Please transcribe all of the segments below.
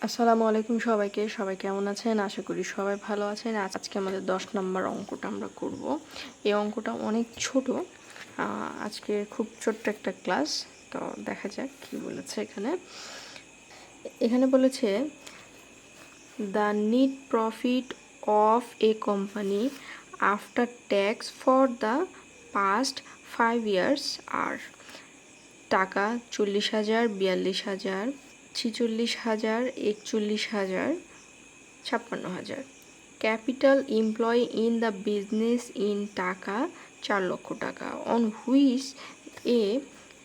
আসসালামু আলাইকুম সবাইকে। সবাই কেমন আছেন? আশা করি সবাই ভালো আছেন। আজকে আমাদের 10 নম্বর অঙ্কটা আমরা করব। এই অঙ্কটা অনেক ছোট। আজকে খুব ছোট্ট একটা ক্লাস। তো দেখা যাক কি বলেছে এখানে। এখানে বলেছে the net profit of a company after tax for the past 5 years are taka 40,000, 42,000, 46,000, 41,000, 56,000। Capital employ in the business in taka 4 lakh taka on which a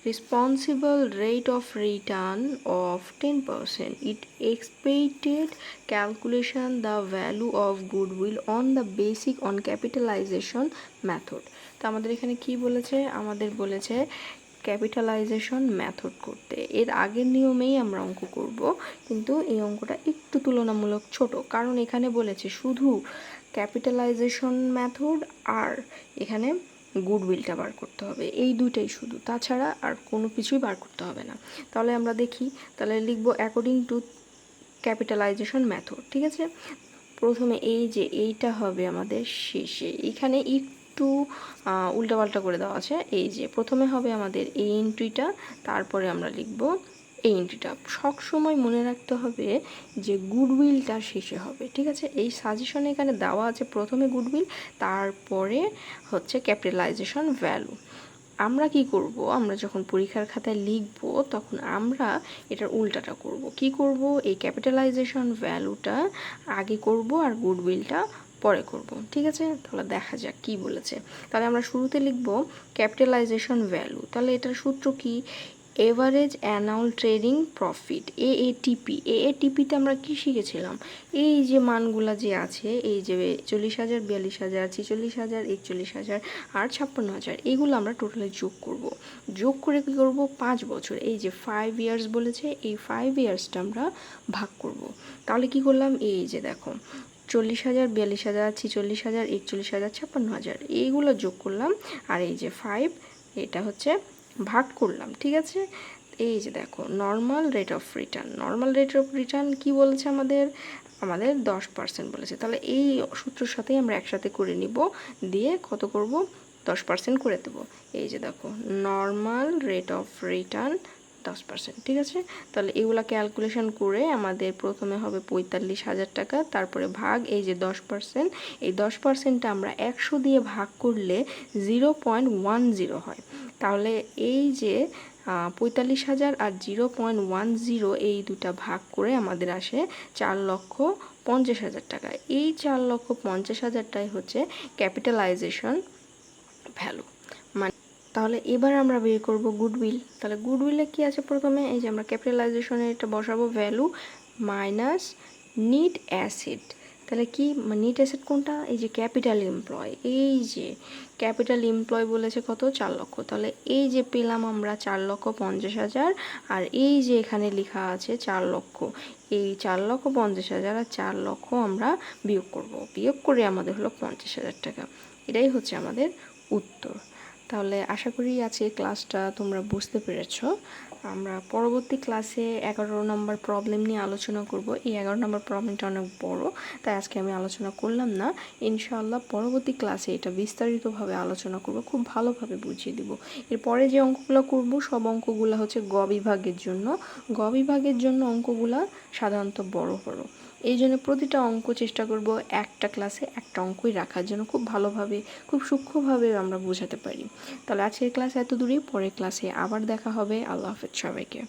responsible rate of return of 10%. It expected calculation the value of goodwill on the basic on capitalization method. তো আমাদের এখানে কি বলেছে? আমাদের বলেছে capitalisation method করতে। এর আগের নিয়মেই আমরা অঙ্ক করব, কিন্তু এই অঙ্কটা একটু তুলনামূলক ছোট, কারণ এখানে বলেছে শুধু ক্যাপিটালাইজেশন মেথড আর এখানে গুডউইলটা বার করতে হবে, এই দুইটাই শুধু, তাছাড়া আর কোনো কিছুই বার করতে হবে না। তাহলে আমরা দেখি, তাহলে লিখব অ্যাকর্ডিং টু ক্যাপিটালাইজেশন মেথড। ঠিক আছে, প্রথমে এই যে এইটা হবে আমাদের শেষে, এখানে একটু উল্টাপাল্টা করে দেওয়া আছে। এই যে প্রথমে হবে আমাদের এই এন্ট্রিটা, তারপরে আমরা লিখব এই এন্ট্রিটা। সবসময় মনে রাখতে হবে যে গুডউইলটা শেষে হবে। ঠিক আছে, এই সাজেশনে এখানে দেওয়া আছে প্রথমে গুডউইল, তারপরে হচ্ছে ক্যাপিটালাইজেশন ভ্যালু। আমরা কি করব, আমরা যখন পরীক্ষার খাতায় লিখব তখন আমরা এটার উল্টাটা করব। কি করব, এই ক্যাপিটালাইজেশন ভ্যালুটা আগে করব আর গুডউইলটা পরে করব। ঠিক আছে, তাহলে দেখা যাক কি বলেছে। তাহলে আমরা শুরুতে লিখব ক্যাপিটালাইজেশন ভ্যালু। তাহলে এটার সূত্র কি? Average annual trading profit, AATP. এএটিপিতে আমরা কি শিখেছিলাম? এই যে মানগুলা যে আছে, এই যে 40,000, 42,000, 46,000, 41,000 আর 56,000, এগুলো আমরা টোটালি যোগ করব। যোগ করে কী করব? 5 বছর, এই যে 5 ইয়ার্স বলেছে, এই 5 ইয়ার্সটা আমরা ভাগ করব। তাহলে কি করলাম? এই যে দেখো 40,000, 42,000, 46,000, 41,000, 56,000, এইগুলো যোগ করলাম, আর এই যে 5 এটা হচ্ছে ভাগ করলাম। ঠিক আছে, এই যে দেখো normal rate of return. Normal rate of return কী বলেছে আমাদের? 10% বলেছে। তাহলে এই সূত্রের সাথেই আমরা একসাথে করে নিব, দিয়ে কত করব? 10% করে দেবো। এই যে দেখো নর্মাল রেট অফ রিটার্ন 10%। ঠিক আছে, তাহলে এগুলা ক্যালকুলেশন করে আমাদের প্রথমে হবে 45,000 টাকা, তারপরে ভাগ এই যে 10%, এই 10%টা আমরা 100 দিয়ে ভাগ করলে 0.10 হয়। তাহলে এই যে 45,000 আর 0.10, এই দুটা ভাগ করে আমাদের আসে 4,50,000 টাকা। এই 4,50,000টাই হচ্ছে ক্যাপিটালাইজেশন ভ্যালু। তাহলে এবার আমরা বের করব গুডউইল। তাহলে গুডউইলে কি আছে? প্রথমে এই যে আমরা ক্যাপিটালাইজেশনে এটা বসাবো ভ্যালু মাইনাস নিট অ্যাসেট। তাহলে কি নিট অ্যাসেট কোনটা? এই যে ক্যাপিটাল এমপ্লয়। এই যে ক্যাপিটাল এমপ্লয় বলেছে কত? 4 লক্ষ। তাহলে এই যে পেলাম আমরা 4,50,000, আর এই যে এখানে লেখা আছে 4 লক্ষ, এই 4,50,000 আর 4 লক্ষ আমরা বিয়োগ করব। বিয়োগ করে আমাদের হলো 50,000 টাকা। এটাই হচ্ছে আমাদের উত্তর। তাহলে আশা করি আজকে ক্লাসটা তোমরা বুঝতে পেরেছ। আমরা পরবর্তী ক্লাসে 11 নম্বর প্রবলেম নিয়ে আলোচনা করব। এই 11 নম্বর প্রবলেমটা অনেক বড়, তাই আজকে আমি আলোচনা করলাম না। ইনশাআল্লাহ পরবর্তী ক্লাসে এটা বিস্তারিতভাবে আলোচনা করব, খুব ভালোভাবে বুঝিয়ে দিব। এরপরে যে অঙ্কগুলো করব সব অঙ্কগুলো হচ্ছে গ বিভাগের জন্য। গ বিভাগের জন্য অঙ্কগুলো সাধারণত বড় বড়, এই জন্য প্রতিটা অঙ্ক চেষ্টা করব একটা ক্লাসে একটা অঙ্কই রাখার জন্য, খুব ভালোভাবে খুব সূক্ষ্মভাবে আমরা বোঝাতে পারি। তাহলে আজকের ক্লাস এত দূরেই, পরের ক্লাসে আবার দেখা হবে। আল্লাহ হাফেজ সবাইকে।